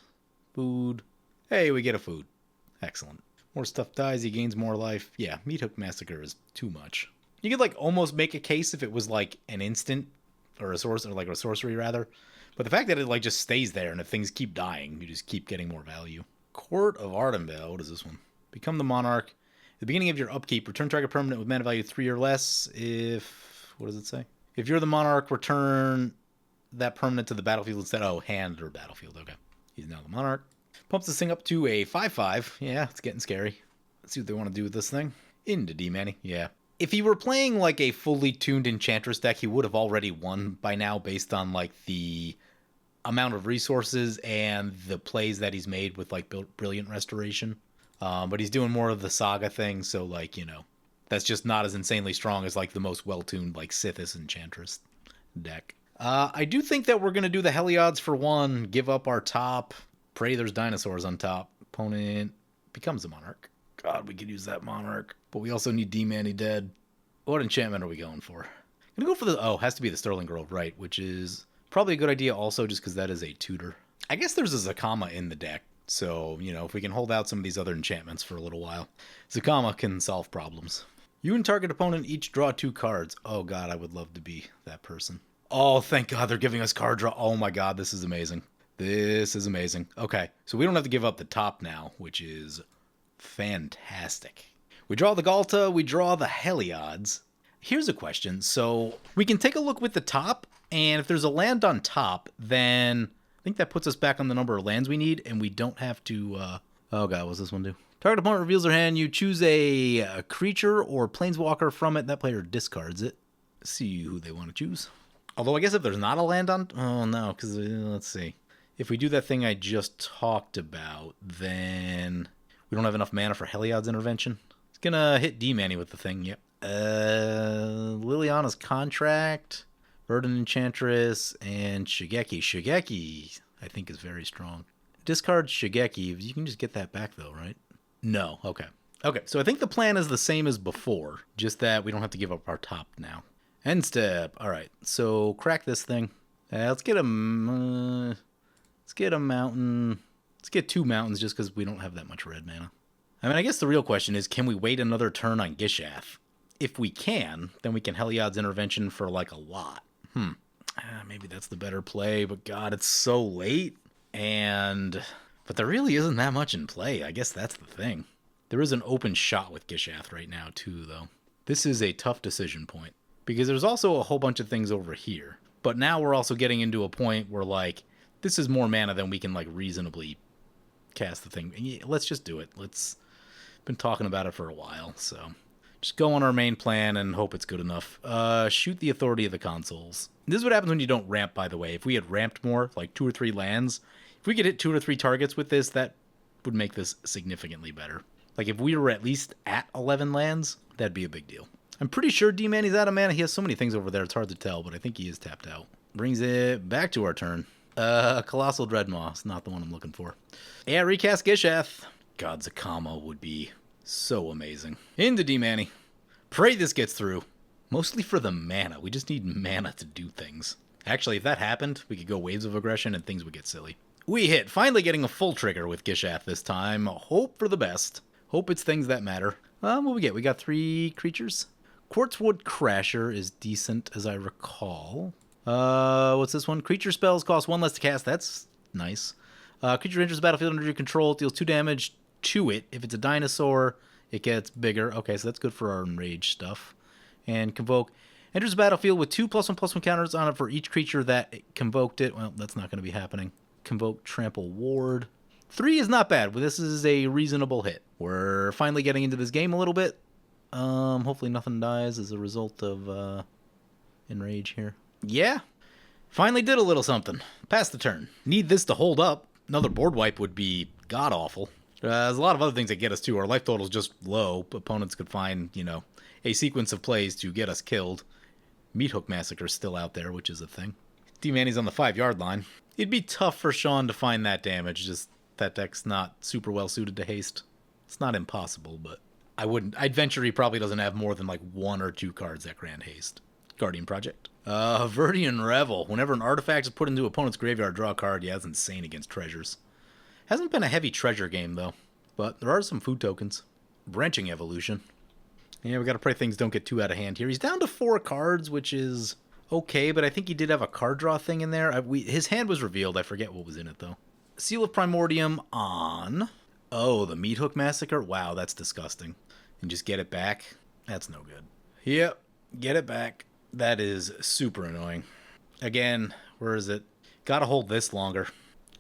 food. Hey, we get a food. Excellent. More stuff dies, he gains more life. Yeah, Meathook Massacre is too much. You could, like, almost make a case if it was, like, an instant, or a sorcery, rather. But the fact that it, like, just stays there, and if things keep dying, you just keep getting more value. Court of Ardenvale. What is this one? Become the Monarch. At the beginning of your upkeep, return target permanent with mana value 3 or less if... What does it say? If you're the Monarch, return that permanent to the battlefield instead. Oh, hand or battlefield. Okay. He's now the Monarch. Pumps this thing up to a 5/5. Yeah, it's getting scary. Let's see what they want to do with this thing. Into D-Manny. Yeah. If he were playing, like, a fully tuned Enchantress deck, he would have already won by now based on, like, the amount of resources and the plays that he's made with, like, Brilliant Restoration. But he's doing more of the Saga thing, so, like, you know, That's just not as insanely strong as like the most well-tuned like Sithis Enchantress deck. I do think that we're going to do the Heliod's for one, give up our top, pray there's dinosaurs on top. Opponent becomes a Monarch. God, we could use that Monarch. But we also need D-Manny dead. What enchantment are we going for? I'm going to go for the... Oh, has to be the Sterling Grove, right, which is probably a good idea also just because that is a tutor. I guess there's a Zakama in the deck. So, you know, if we can hold out some of these other enchantments for a little while, Zakama can solve problems. You and target opponent each draw 2 cards. Oh, God, I would love to be that person. Oh, thank God they're giving us card draw. Oh, my God, this is amazing. This is amazing. Okay, so we don't have to give up the top now, which is fantastic. We draw the Galta, we draw the Heliod's. Here's a question. So we can take a look with the top, and if there's a land on top, then I think that puts us back on the number of lands we need, and we don't have to... Oh, God, what's this one do? Target opponent reveals their hand. You choose a creature or planeswalker from it. That player discards it. See who they want to choose. Although I guess if there's not a land on... Oh, no, because let's see. If we do that thing I just talked about, then we don't have enough mana for Heliod's Intervention. It's going to hit D-Manny with the thing, yep. Liliana's Contract, Verdant Enchantress, and Shigeki. Shigeki, I think, is very strong. Discard Shigeki. You can just get that back, though, right? No. Okay. Okay, so I think the plan is the same as before, just that we don't have to give up our top now. End step. All right, so crack this thing. Let's get a mountain. Let's get 2 mountains just because we don't have that much red mana. I mean, I guess the real question is, can we wait another turn on Gishath? If we can, then we can Heliod's Intervention for, like, a lot. Maybe that's the better play, but God, it's so late. But there really isn't that much in play. I guess that's the thing. There is an open shot with Gishath right now, too, though. This is a tough decision point. Because there's also a whole bunch of things over here. But now we're also getting into a point where, like, this is more mana than we can, like, reasonably cast the thing. Yeah, let's just do it. Been talking about it for a while, so just go on our main plan and hope it's good enough. Shoot the Authority of the Consoles. This is what happens when you don't ramp, by the way. If we had ramped more, like 2 or 3 lands, if we could hit 2 or 3 targets with this, that would make this significantly better. Like, if we were at least at 11 lands, that'd be a big deal. I'm pretty sure D-Manny's out of mana. He has so many things over there, it's hard to tell, but I think he is tapped out. Brings it back to our turn. Colossal Dreadmaw is not the one I'm looking for. Yeah, recast Gishath. God, Zakama would be so amazing. Into D-Manny. Pray this gets through. Mostly for the mana. We just need mana to do things. Actually, if that happened, we could go Waves of Aggression and things would get silly. We hit. Finally getting a full trigger with Gishath this time. Hope for the best. Hope it's things that matter. What we get? We got 3 creatures. Quartzwood Crasher is decent, as I recall. What's this one? Creature spells cost 1 less to cast. That's nice. Creature enters the battlefield under your control. Deals 2 damage to it. If it's a dinosaur, it gets bigger. Okay, so that's good for our enraged stuff. And Convoke. Enters the battlefield with 2+1/+1 counters on it for each creature that convoked it. Well, that's not going to be happening. Convoke Trample Ward. 3 is not bad. This is a reasonable hit. We're finally getting into this game a little bit. Hopefully nothing dies as a result of enrage here. Yeah. Finally did a little something. Pass the turn. Need this to hold up. Another board wipe would be god-awful. There's a lot of other things that get us too. Our life total's just low. Opponents could find, a sequence of plays to get us killed. Meathook Massacre's still out there, which is a thing. D-Manny's on the 5-yard line. It'd be tough for Sean to find that damage, just that deck's not super well suited to haste. It's not impossible, but I'd venture he probably doesn't have more than like 1 or 2 cards that grant haste. Guardian Project. Verdian Revel. Whenever an artifact is put into opponent's graveyard, draw a card. Yeah, that's insane against treasures. Hasn't been a heavy treasure game, though. But there are some food tokens. Branching Evolution. Yeah, we gotta pray things don't get too out of hand here. He's down to 4 cards, which is okay, but I think he did have a card draw thing in there. His hand was revealed. I forget what was in it, though. Seal of Primordium on... Oh, the Meathook Massacre? Wow, that's disgusting. And just get it back? That's no good. Yep, get it back. That is super annoying. Again, where is it? Gotta hold this longer.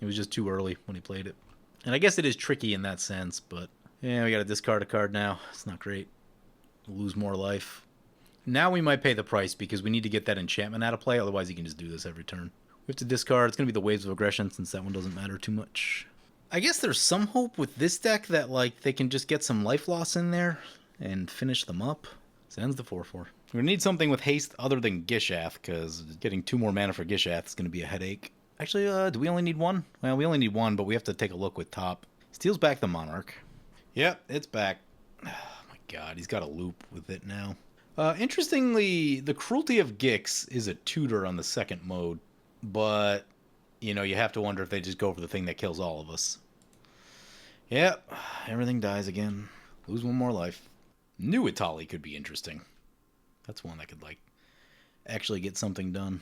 It was just too early when he played it. And I guess it is tricky in that sense, but... Yeah, we gotta discard a card now. It's not great. We'll lose more life. Now we might pay the price because we need to get that enchantment out of play, otherwise he can just do this every turn. We have to discard. It's gonna be the Waves of Aggression since that one doesn't matter too much. I guess there's some hope with this deck that, like, they can just get some life loss in there and finish them up. Sends the 4/4. We're going to need something with haste other than Gishath, because getting 2 more mana for Gishath is going to be a headache. Actually, do we only need 1? Well, we only need 1, but we have to take a look with top. Steals back the Monarch. Yep, it's back. Oh my god, he's got a loop with it now. Interestingly, the Cruelty of Gix is a tutor on the second mode, but, you know, you have to wonder if they just go for the thing that kills all of us. Yep, everything dies again. Lose 1 more life. New Itali could be interesting. That's one that could, like, actually get something done.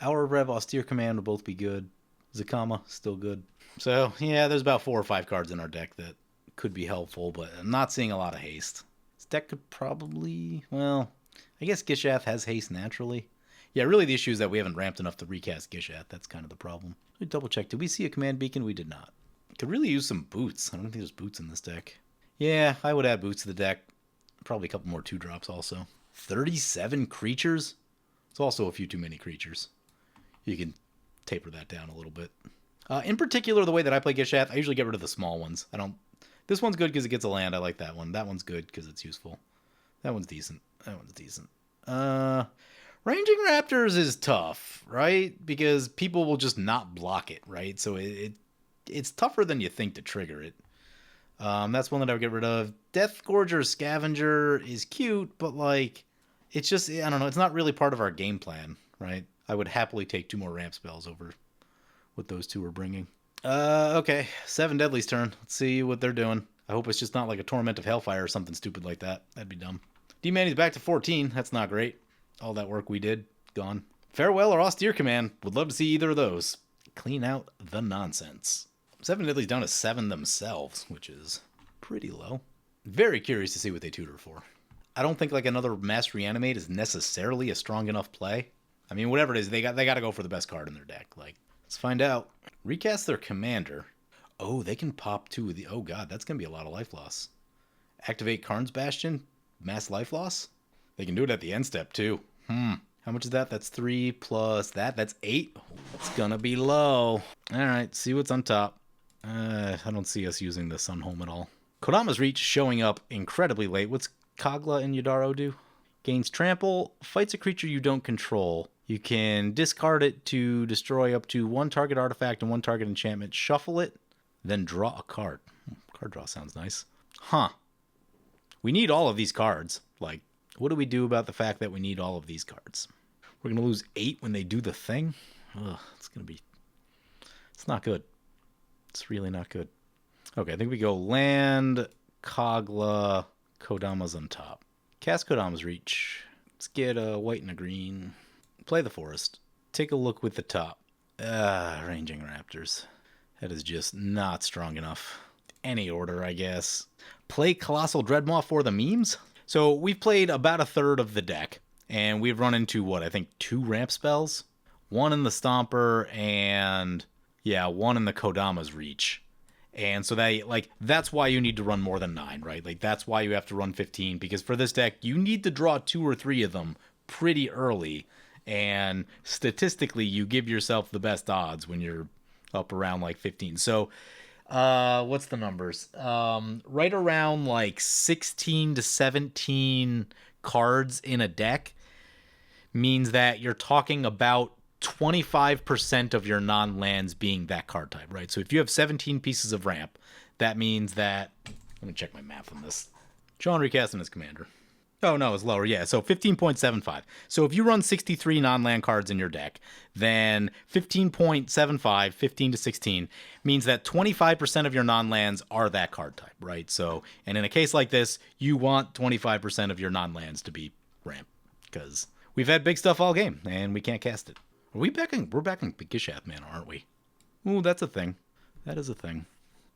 Hour of Rev, Austere Command would both be good. Zakama, still good. So, yeah, there's about 4 or 5 cards in our deck that could be helpful, but I'm not seeing a lot of haste. This deck could probably, well, I guess Gishath has haste naturally. Yeah, really the issue is that we haven't ramped enough to recast Gishath. That's kind of the problem. We double check. Did we see a command beacon? We did not. Could really use some boots. I don't think there's boots in this deck. Yeah, I would add boots to the deck. Probably a couple more 2-drops also. 37 creatures? It's also a few too many creatures. You can taper that down a little bit. In particular, the way that I play Gishath, I usually get rid of the small ones. I don't. This one's good because it gets a land. I like that one. That one's good because it's useful. That one's decent. That one's decent. Ranging Raptors is tough, right? Because people will just not block it, right? So it's tougher than you think to trigger it. That's one that I would get rid of. Death Gorger Scavenger is cute, but like, it's just, I don't know, it's not really part of our game plan, right? I would happily take 2 more ramp spells over what those 2 are bringing. Okay, 7 Deadly's turn. Let's see what they're doing. I hope it's just not like a Torment of Hellfire or something stupid like that. That'd be dumb. D-Manny's back to 14. That's not great. All that work we did, gone. Farewell or Austere Command. Would love to see either of those. Clean out the nonsense. 7 Deadly's down to 7 themselves, which is pretty low. Very curious to see what they tutor for. I don't think like another Mass Reanimate is necessarily a strong enough play. I mean, whatever it is, they got to go for the best card in their deck. Like, let's find out. Recast their commander. Oh, they can pop 2 of the... Oh god, that's gonna be a lot of life loss. Activate Karn's Bastion. Mass life loss. They can do it at the end step too. How much is that? That's 3 plus that. That's 8. Oh, that's gonna be low. All right, see what's on top. I don't see us using the Sunhome at all. Kodama's Reach showing up incredibly late. What's Kagla and Yudaro do? Gains trample, fights a creature you don't control. You can discard it to destroy up to 1 target artifact and 1 target enchantment. Shuffle it, then draw a card. Card draw sounds nice. Huh. We need all of these cards. Like, what do we do about the fact that we need all of these cards? We're going to lose 8 when they do the thing? Ugh, it's going to be... It's not good. It's really not good. Okay, I think we go land, Kagla, Kodama's on top. Cast Kodama's Reach. Let's get a white and a green. Play the forest. Take a look with the top. Ranging Raptors. That is just not strong enough. Any order, I guess. Play Colossal Dreadmaw for the memes? So we've played about a third of the deck, and we've run into, what, I think 2 ramp spells? 1 in the Stomper, and, yeah, 1 in the Kodama's Reach. And so that's why you need to run more than 9, right? Like, that's why you have to run 15, because for this deck, you need to draw 2 or 3 of them pretty early, and statistically, you give yourself the best odds when you're up around, like, 15. So, what's the numbers? Right around, like, 16 to 17 cards in a deck means that you're talking about 25% of your non-lands being that card type, right? So if you have 17 pieces of ramp, that means that... Let me check my math on this. Sean recasting his commander. Oh, no, it's lower. Yeah, so 15.75. So if you run 63 non-land cards in your deck, then 15.75, 15 to 16, means that 25% of your non-lands are that card type, right? So, and in a case like this, you want 25% of your non-lands to be ramp, because we've had big stuff all game, and we can't cast it. We're backing Gishath mana, aren't we? Ooh, that's a thing. That is a thing.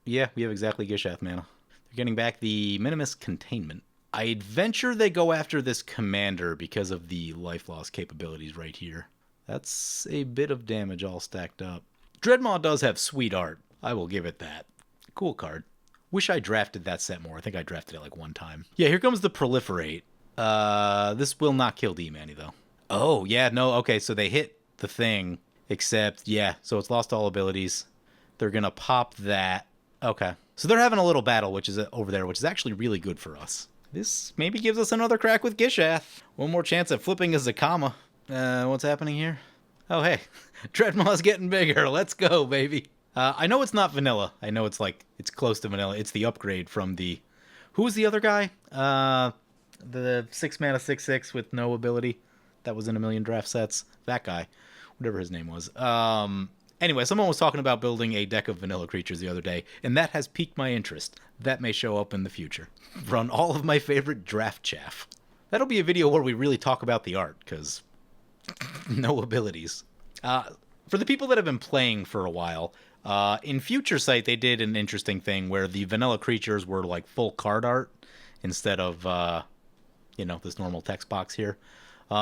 Yeah, we have exactly Gishath mana. They're getting back the Minimus Containment. I'd venture they go after this commander because of the life loss capabilities right here. That's a bit of damage all stacked up. Dreadmaw does have sweet art. I will give it that. Cool card. Wish I drafted that set more. I think I drafted it like 1 time. Yeah, here comes the Proliferate. This will not kill D-Manny, though. Oh, yeah, no, okay, so they hit the thing, except, yeah, so it's lost all abilities. They're going to pop that. Okay. So they're having a little battle, which is over there, which is actually really good for us. This maybe gives us another crack with Gishath. One more chance at flipping a Zakama. What's happening here? Oh, hey. Dreadmaw's getting bigger. Let's go, baby. I know it's not vanilla. I know it's like, it's close to vanilla. It's the upgrade from the... Who was the other guy? The 6-mana 6/6 with no ability. That was in a million draft sets. That guy. Whatever his name was. Anyway, someone was talking about building a deck of vanilla creatures the other day, and that has piqued my interest. That may show up in the future. Run all of my favorite draft chaff. That'll be a video where we really talk about the art, because no abilities. For the people that have been playing for a while, in Future Sight they did an interesting thing where the vanilla creatures were like full card art instead of, this normal text box here,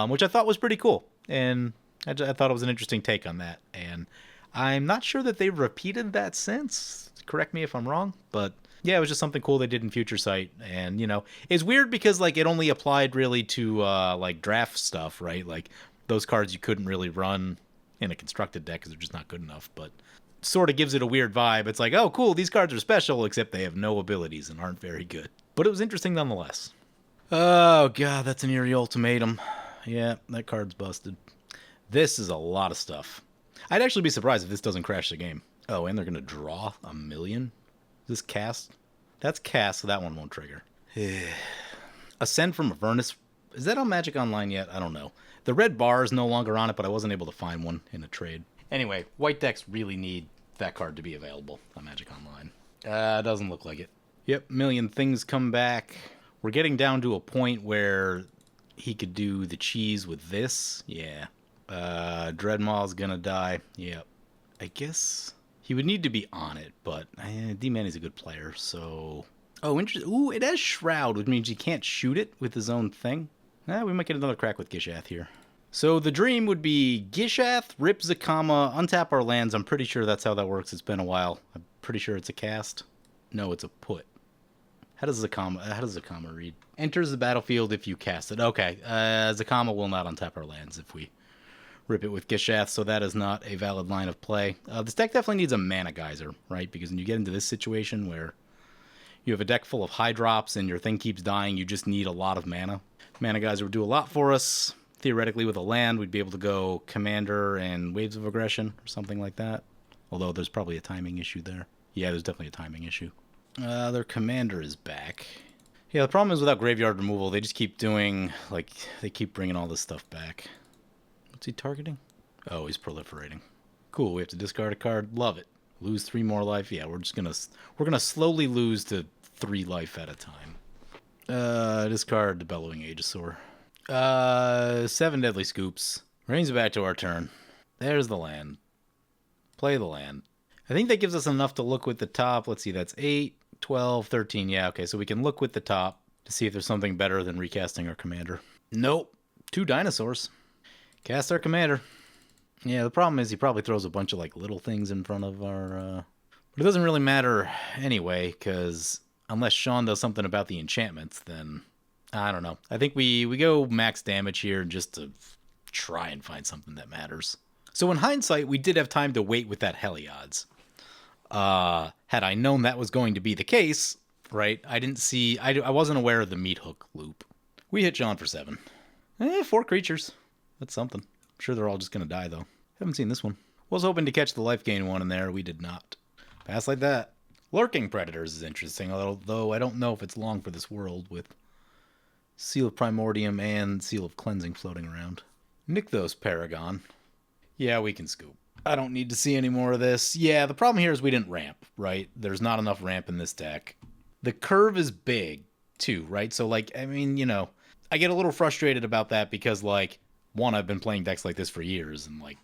which I thought was pretty cool. And I thought it was an interesting take on that. And I'm not sure that they've repeated that since. Correct me if I'm wrong, but yeah, it was just something cool they did in Future Sight. And, it's weird because, like, it only applied really to, like, draft stuff, right? Like, those cards you couldn't really run in a constructed deck because they're just not good enough, but sort of gives it a weird vibe. It's like, oh, cool, these cards are special, except they have no abilities and aren't very good. But it was interesting nonetheless. Oh, God, that's an eerie ultimatum. Yeah, that card's busted. This is a lot of stuff. I'd actually be surprised if this doesn't crash the game. Oh, and they're going to draw a million? Is this cast? That's cast, so that one won't trigger. Ascend from Avernus. Is that on Magic Online yet? I don't know. The red bar is no longer on it, but I wasn't able to find one in a trade. Anyway, white decks really need that card to be available on Magic Online. Doesn't look like it. Yep, million things come back. We're getting down to a point where he could do the cheese with this. Yeah. Dreadmaw's gonna die. Yep. I guess he would need to be on it, but D-Man is a good player, so... Oh, interesting. Ooh, it has Shroud, which means he can't shoot it with his own thing. We might get another crack with Gishath here. So the dream would be Gishath, rip Zakama, untap our lands. I'm pretty sure that's how that works. It's been a while. I'm pretty sure it's a cast. No, it's a put. How does Zakama read? Enters the battlefield if you cast it. Okay, Zakama will not untap our lands if we rip it with Gishath, so that is not a valid line of play. This deck definitely needs a mana geyser, right? Because when you get into this situation where you have a deck full of high drops and your thing keeps dying, you just need a lot of mana. Mana geyser would do a lot for us. Theoretically, with a land, we'd be able to go Commander and Waves of Aggression or something like that. Although there's probably a timing issue there. Yeah, there's definitely a timing issue. Their Commander is back. Yeah, the problem is without graveyard removal, they just keep doing, like, they keep bringing all this stuff back. What's he targeting? Oh, he's proliferating. Cool, we have to discard a card. Love it. Lose 3 more life. Yeah, we're gonna slowly lose to 3 life at a time. Discard the Bellowing Aegisaur. 7 Deadly Scoops. Brings it back to our turn. There's the land. Play the land. I think that gives us enough to look with the top. Let's see, that's 8, 12, 13. Yeah, okay, so we can look with the top to see if there's something better than recasting our commander. Nope. 2 dinosaurs. Cast our commander. Yeah, the problem is he probably throws a bunch of, like, little things in front of our... But it doesn't really matter anyway, because unless Sean does something about the enchantments, then... I don't know. I think we go max damage here just to try and find something that matters. So in hindsight, we did have time to wait with that Heliod's. Had I known that was going to be the case, right, I wasn't aware of the meat hook loop. We hit Sean for 7. 4 creatures. That's something. I'm sure they're all just going to die, though. Haven't seen this one. Was hoping to catch the life gain one in there. We did not. Pass like that. Lurking Predators is interesting, although I don't know if it's long for this world with Seal of Primordium and Seal of Cleansing floating around. Nykthos Paragon. Yeah, we can scoop. I don't need to see any more of this. Yeah, the problem here is we didn't ramp, right? There's not enough ramp in this deck. The curve is big, too, right? So, like, I mean, I get a little frustrated about that because, like, one, I've been playing decks like this for years, and, like,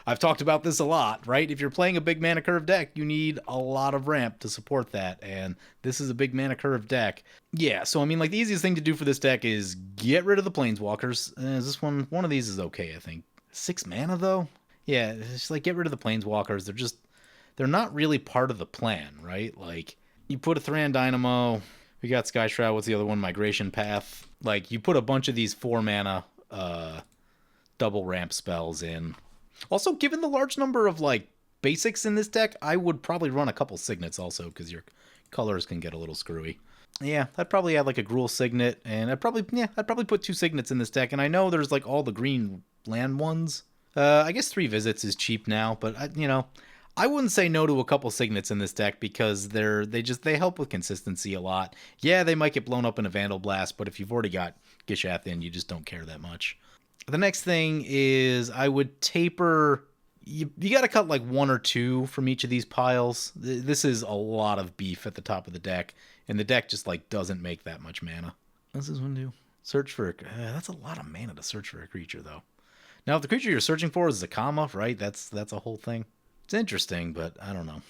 I've talked about this a lot, right? If you're playing a big mana curve deck, you need a lot of ramp to support that, and this is a big mana curve deck. Yeah, so I mean, like, the easiest thing to do for this deck is get rid of the Planeswalkers. Is this one of these is okay, I think. 6 mana, though? Yeah, it's just, like, get rid of the Planeswalkers. They're not really part of the plan, right? Like, you put a Thran Dynamo, we got Sky Shroud, what's the other one? Migration Path. Like, you put a bunch of these 4 mana, double ramp spells in. Also, given the large number of, like, basics in this deck, I would probably run a couple Signets also, because your colors can get a little screwy. Yeah, I'd probably add like a Gruul Signet, and I'd probably put 2 Signets in this deck. And I know there's like all the green land ones. I guess 3 Visits is cheap now, but I wouldn't say no to a couple Signets in this deck because they help with consistency a lot. Yeah, they might get blown up in a Vandal Blast, but if you've already got Gishath in, you just don't care that much. The next thing is I would taper. You got to cut like 1 or 2 from each of these piles. This is a lot of beef at the top of the deck, and the deck just like doesn't make that much mana. What's this one do? Search for that's a lot of mana to search for a creature though. Now if the creature you're searching for is Zakama, right? That's a whole thing. It's interesting, but I don't know.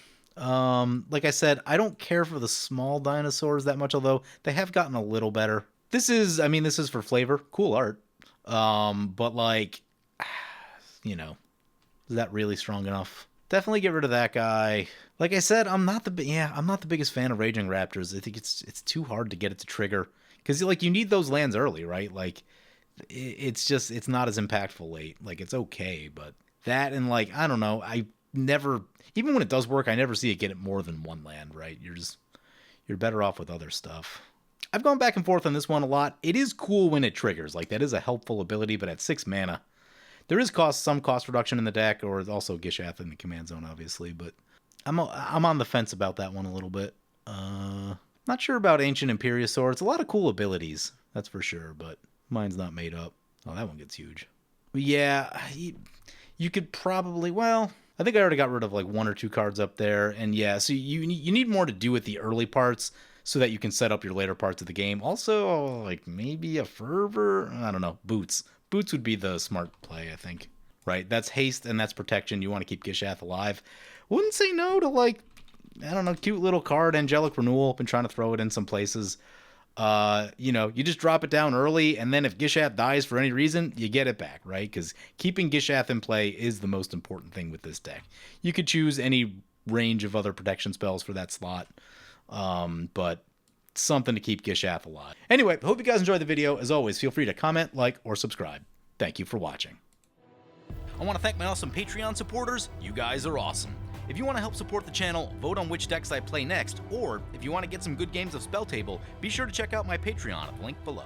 Like I said, I don't care for the small dinosaurs that much, although they have gotten a little better. This is for flavor, cool art. But like, is that really strong enough? Definitely get rid of that guy. Like I said, I'm not the biggest fan of Raging Raptors. I think it's too hard to get it to trigger because like you need those lands early, right? Like it's not as impactful late. Like it's okay, but that and like I don't know. I never, even when it does work, I never see it get it more than 1 land, right? You're better off with other stuff. I've gone back and forth on this one a lot. It is cool when it triggers. Like that is a helpful ability, but at 6 mana. There is some cost reduction in the deck, or also Gishath in the command zone, obviously, but I'm on the fence about that one a little bit. Not sure about Ancient Imperiosaur. It's a lot of cool abilities, that's for sure, but mine's not made up. Oh, that one gets huge. Yeah, you could probably, well, I think I already got rid of like 1 or 2 cards up there, and yeah, so you need more to do with the early parts so that you can set up your later parts of the game. Also, like maybe a Fervor? I don't know, Boots. Boots would be the smart play, I think. Right? That's haste and that's protection. You want to keep Gishath alive. Wouldn't say no to like, I don't know, cute little card, Angelic Renewal. Been trying to throw it in some places. You just drop it down early, and then if Gishath dies for any reason, you get it back, right? Because keeping Gishath in play is the most important thing with this deck. You could choose any range of other protection spells for that slot, but something to keep Gishath alive. Anyway, hope you guys enjoyed the video. As always, feel free to comment, like, or subscribe. Thank you for watching. I want to thank my awesome Patreon supporters. You guys are awesome. If you want to help support the channel, vote on which decks I play next, or if you want to get some good games of Spell Table, be sure to check out my Patreon at the link below.